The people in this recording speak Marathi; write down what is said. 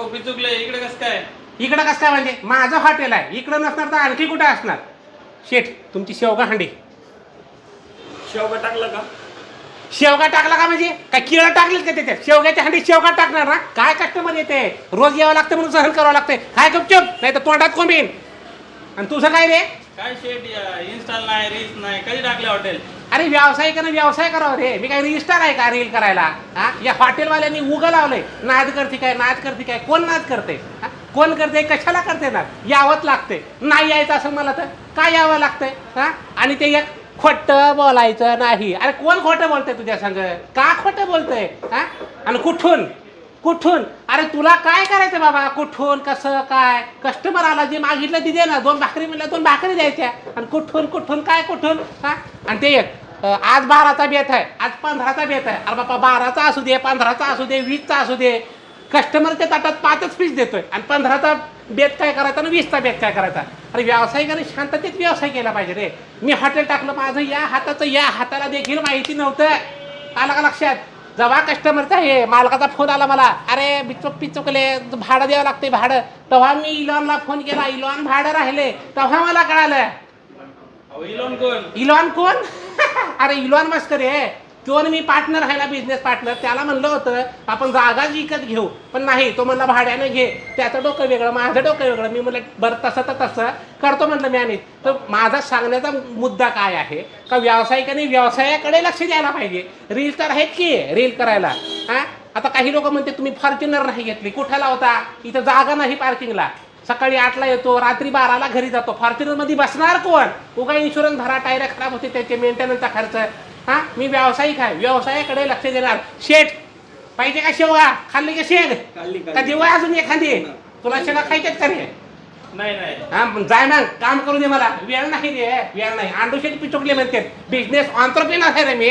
पिचुकले इकडे कसं काय? इकडं कसं काय म्हणजे माझं हॉटेल आहे, इकडं नसणार तर आणखी कुठे असणार? शेठ तुमची शेवगा हांडी. शेवगा टाकलं का? शेवगा टाकला का म्हणजे काय केळं टाकलीत का त्याच्यात? शेवग्याच्या हांडी शेवगा टाकणार ना? काय कस्टमर येते, रोज यावं लागतं म्हणून सहन करावं लागतंय. काय गुपचूप, नाही तर तोंडात कोंबीन. आणि तुझं काय रे? काय शेट इन्स्टॉल नाही, रील्स नाही, कधी टाकले हॉटेल? अरे व्यावसायिकाने व्यवसाय करावा रे. मी काय रजिस्टर आहे का रील करायला? हा, या हॉटेलवाल्यांनी उगं लावलंय. नाद करते काय, नाद करते काय, कोण नाद करते? कोण करते, कशाला करते ना? यावंच लागते. नाही यायचं असं मला तर काय यावं लागतंय? हा, आणि ते एक खोटं बोलायचं नाही. अरे कोण खोटं बोलतंय तुझ्या संग? का खोटं बोलतंय? हा, आणि कुठून कुठून? अरे तुला काय करायचं बाबा? कुठून कसं काय? कस्टमर आला जे मागितलं ते दे ना. 2 भाकरी म्हणलं 2 भाकरी द्यायच्या. आणि कुठून कुठून काय कुठून? हा, आणि ते एक आज 12चा बेत आहे, आज 15चा बेत आहे. अरे बाबा 12चा असू दे, 15चा असू दे, 20चा असू दे. कस्टमरच्या ताटात 5च पीस देतोय आणि 15चा बेत काय करायचा आणि 20चा बेत काय करायचा? अरे व्यावसायिकाने शांततेत व्यवसाय केला पाहिजे रे. मी हॉटेल टाकलं, माझं या हाताचं या हाताला देखील माहिती नव्हतं. आलं का लक्षात? जेव्हा कस्टमरचा हे मालकाचा फोन आला मला, अरे पिचुकले भाडं द्यावं लागते भाडं, तेव्हा मी इलॉनला फोन केला. इलॉन भाडं राहिले तेव्हा मला कळालं. इलॉन कोण? इलॉन कोण? अरे इलॉन मस्क रे. तो मी पार्टनर राहिला, बिझनेस पार्टनर. त्याला म्हणलं होतं आपण जागा विकत घेऊ, पण नाही. तो म्हणला भाड्यानं घे. त्याचं डोकं वेगळं, माझं डोकं वेगळं. मी म्हणलं बरं तसं तर तसं करतो म्हणलं मॅनेज. तर माझा सांगण्याचा मुद्दा काय आहे का व्यावसायिकांनी व्यवसायाकडे लक्ष द्यायला पाहिजे. रील तर आहेत की रील करायला. हा, आता काही लोक म्हणते तुम्ही फॉर्च्युनर नाही घेतली, कुठे होता? इथं जागा नाही पार्किंगला. सकाळी 8ला येतो, रात्री 12ला घरी जातो. फॉर्च्युनरमध्ये बसणार कोण? उगा इन्शुरन्स भरा, टायर खराब होते, त्याचे मेंटेनन्सचा खर्च. हा, मी व्यावसायिक आहे, व्यवसायाकडे लक्ष देणार. शेठ पाहिजे का शेवगा? खाल्ली का शेग? का देऊ अजून एखादी? तुला शेगा खायच्यात का रे? नाही नाही. हा, जाय मग काम करू दे. मला वेळ नाही रे, वेळ नाही. अंडू शेठ पिचुकले म्हणते. बिझनेस ऑन्ट्रप्रेनर आहे रे मी.